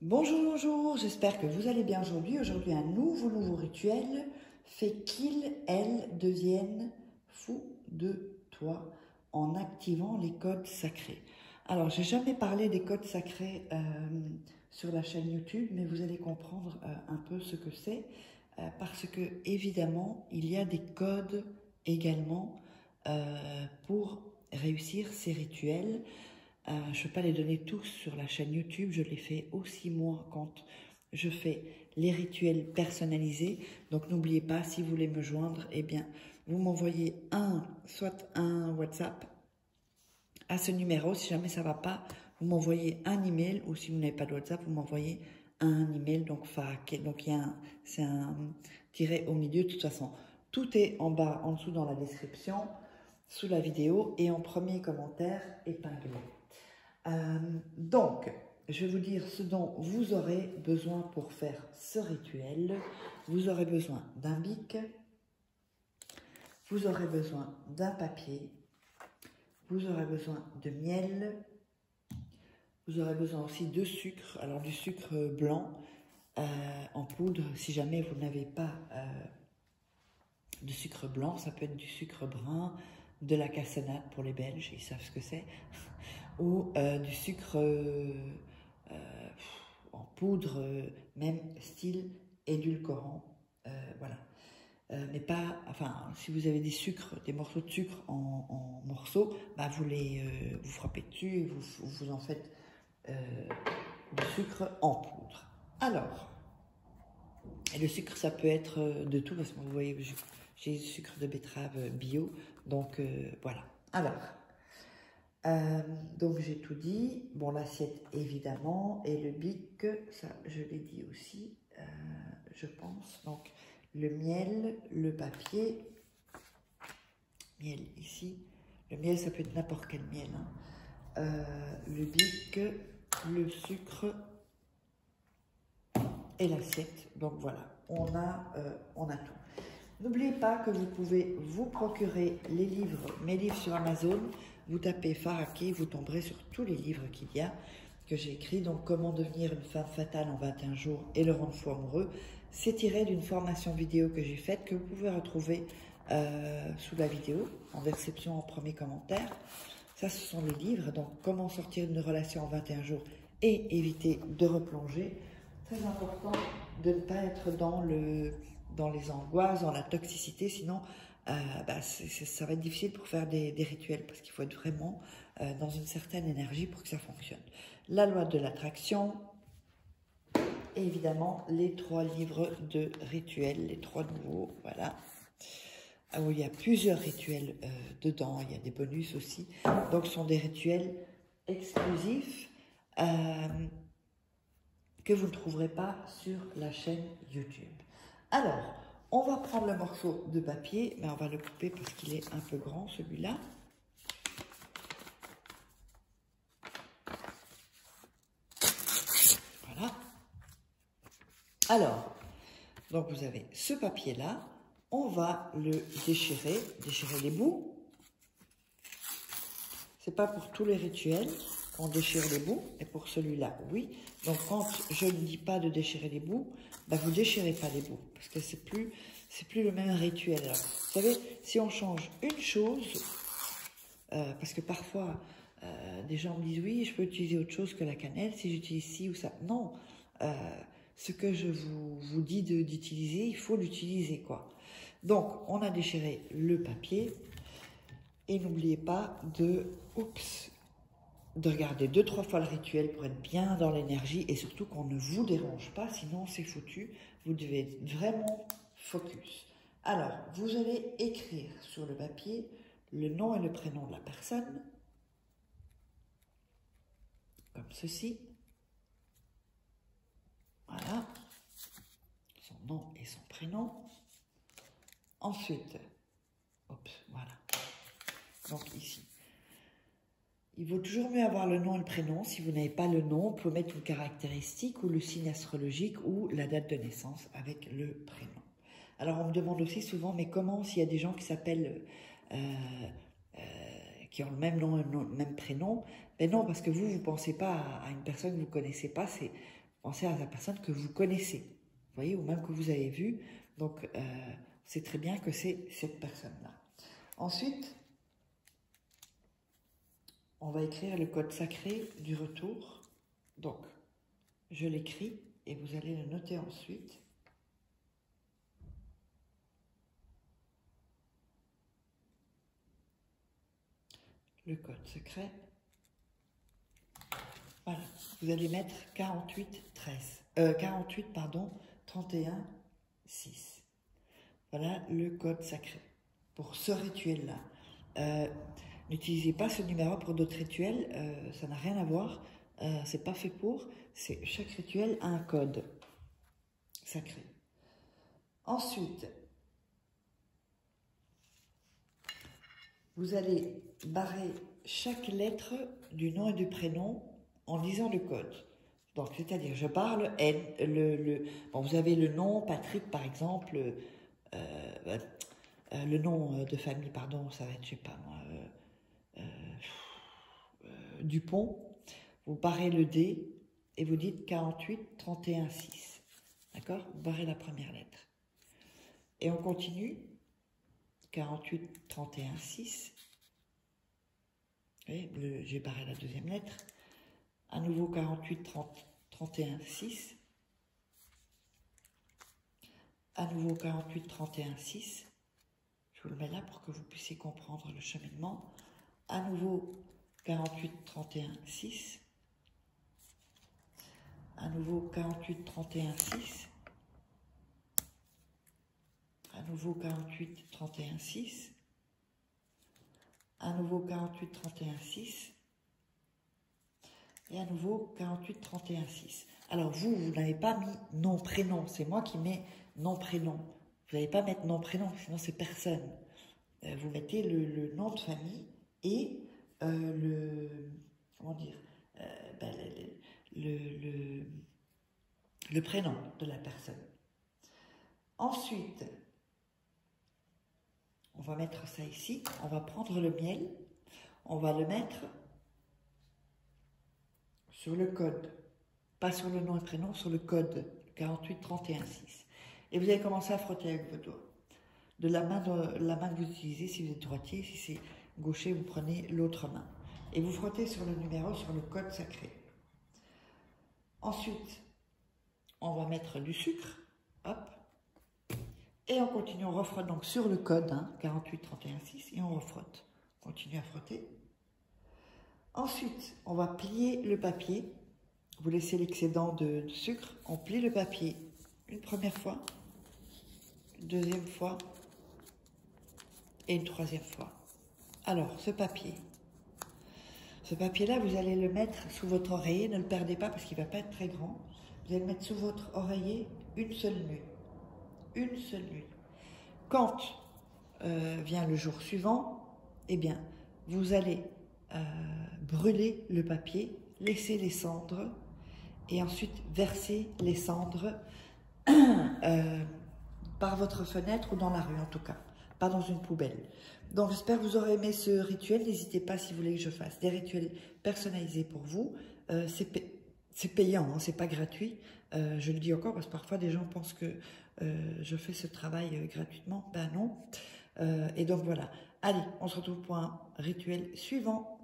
Bonjour, bonjour, j'espère que vous allez bien aujourd'hui. Aujourd'hui, un nouveau rituel fait qu'il, elle deviennent fous de toi en activant les codes sacrés. Alors, j'ai jamais parlé des codes sacrés sur la chaîne YouTube, mais vous allez comprendre un peu ce que c'est parce que, évidemment, il y a des codes également pour réussir ces rituels. Je ne vais pas les donner tous sur la chaîne YouTube, je les fais aussi moi quand je fais les rituels personnalisés. Donc n'oubliez pas, si vous voulez me joindre, eh bien, vous m'envoyez soit un WhatsApp à ce numéro. Si jamais ça ne va pas, vous m'envoyez un email, ou si vous n'avez pas de WhatsApp, vous m'envoyez un email. Donc c'est un tiret au milieu. De toute façon, tout est en bas, en dessous dans la description, sous la vidéo et en premier commentaire épinglé. Donc, je vais vous dire ce dont vous aurez besoin pour faire ce rituel. Vous aurez besoin d'un bic, vous aurez besoin d'un papier, vous aurez besoin de miel, vous aurez besoin aussi de sucre, alors du sucre blanc en poudre. Si jamais vous n'avez pas de sucre blanc, ça peut être du sucre brun, de la cassonade pour les Belges, ils savent ce que c'est, ou du sucre en poudre, même style édulcorant, voilà. Mais pas, enfin, si vous avez des sucres, des morceaux de sucre en morceaux, bah vous frappez dessus et vous en faites du sucre en poudre. Alors, et le sucre, ça peut être de tout, parce que vous voyez, j'ai du sucre de betterave bio, donc voilà. Alors, donc j'ai tout dit. Bon, l'assiette évidemment, et le bic, ça je l'ai dit aussi, je pense. Donc le miel, le papier, miel ici. Le miel, ça peut être n'importe quel miel, hein. Le bic, le sucre et l'assiette. Donc voilà, on a tout. N'oubliez pas que vous pouvez vous procurer les livres, mes livres sur Amazon. Vous tapez Faraki, vous tomberez sur tous les livres qu'il y a, que j'ai écrits. Donc, comment devenir une femme fatale en 21 jours et le rendre fou amoureux. C'est tiré d'une formation vidéo que j'ai faite, que vous pouvez retrouver sous la vidéo, en description, en premier commentaire. Ça, ce sont les livres. Donc, comment sortir d'une relation en 21 jours et éviter de replonger. Très important de ne pas être dans les angoisses, dans la toxicité, sinon ça va être difficile pour faire des rituels, parce qu'il faut être vraiment dans une certaine énergie pour que ça fonctionne. La loi de l'attraction, et évidemment les 3 livres de rituels, les 3 nouveaux, voilà. Où il y a plusieurs rituels dedans, il y a des bonus aussi, donc ce sont des rituels exclusifs que vous ne trouverez pas sur la chaîne YouTube. Alors, on va prendre le morceau de papier, mais on va le couper parce qu'il est un peu grand, celui-là. Voilà. Alors, donc vous avez ce papier-là, on va le déchirer les bouts. C'est pas pour tous les rituels qu'on déchire les bouts, et pour celui-là, oui. Donc, quand je ne dis pas de déchirer les bouts, bah, vous déchirez pas les bouts, parce que c'est plus le même rituel. Alors, vous savez, si on change une chose, parce que parfois, des gens me disent, oui, je peux utiliser autre chose que la cannelle, si j'utilise ci ou ça. Non, ce que je vous dis d'utiliser, il faut l'utiliser, quoi. Donc, on a déchiré le papier, et n'oubliez pas de regarder 2-3 fois le rituel pour être bien dans l'énergie, et surtout qu'on ne vous dérange pas, sinon c'est foutu. Vous devez être vraiment focus. Alors, vous allez écrire sur le papier le nom et le prénom de la personne, comme ceci. Voilà, son nom et son prénom. Ensuite, voilà. Donc ici. Il vaut toujours mieux avoir le nom et le prénom. Si vous n'avez pas le nom, on peut mettre une caractéristique ou le signe astrologique ou la date de naissance avec le prénom. Alors, on me demande aussi souvent, mais comment s'il y a des gens qui s'appellent, qui ont le même nom et le même prénom? Ben non, parce que vous ne pensez pas à une personne que vous ne connaissez pas. pensez à la personne que vous connaissez, vous voyez, ou même que vous avez vue. Donc, c'est très bien que c'est cette personne-là. Ensuite, on va écrire le code sacré du retour. Donc, je l'écris et vous allez le noter ensuite. Le code secret. Voilà, vous allez mettre 48, pardon, 31, 6. Voilà le code sacré pour ce rituel-là. N'utilisez pas ce numéro pour d'autres rituels, ça n'a rien à voir, c'est pas fait pour, chaque rituel a un code sacré. Ensuite, vous allez barrer chaque lettre du nom et du prénom en disant le code. Donc, c'est-à-dire, je barre le N, bon, vous avez le nom, Patrick par exemple, le nom de famille, pardon, ça va être, je sais pas moi, Dupont. Vous barrez le D et vous dites 48, 31, 6. D'accord? Vous barrez la première lettre. Et on continue. 48, 31, 6. J'ai barré la deuxième lettre. À nouveau 48, 31, 6. À nouveau 48, 31, 6. Je vous le mets là pour que vous puissiez comprendre le cheminement. À nouveau 48, 31, 6. À nouveau 48, 31, 6. À nouveau 48, 31, 6. À nouveau 48, 31, 6. Et à nouveau 48, 31, 6. Alors vous n'avez pas mis nom, prénom. C'est moi qui mets nom, prénom. Vous n'allez pas mettre nom, prénom, sinon c'est personne. Vous mettez le nom de famille et comment dire, le prénom de la personne. Ensuite, on va mettre ça ici. On va prendre le miel. On va le mettre sur le code. Pas sur le nom et prénom, sur le code 48, 31, 6. Et vous allez commencer à frotter avec vos doigts. De la main que vous utilisez, si vous êtes droitier, si c'est gaucher, vous prenez l'autre main. Et vous frottez sur le numéro, sur le code sacré. Ensuite, on va mettre du sucre. Hop. Et on continue, on refrotte donc sur le code, 48, 31, 6, et on refrotte. On continue à frotter. Ensuite, on va plier le papier. Vous laissez l'excédent de sucre. On plie le papier une première fois, une deuxième fois et une troisième fois. Alors, ce papier-là, vous allez le mettre sous votre oreiller. Ne le perdez pas parce qu'il ne va pas être très grand. Vous allez le mettre sous votre oreiller une seule nuit. Une seule nuit. Quand vient le jour suivant, eh bien, vous allez brûler le papier, laisser les cendres et ensuite verser les cendres par votre fenêtre ou dans la rue en tout cas, pas dans une poubelle. Donc j'espère que vous aurez aimé ce rituel. N'hésitez pas si vous voulez que je fasse des rituels personnalisés pour vous. C'est payant, hein, c'est pas gratuit. Je le dis encore parce que parfois des gens pensent que je fais ce travail gratuitement. Ben non. Et donc voilà. Allez, on se retrouve pour un rituel suivant.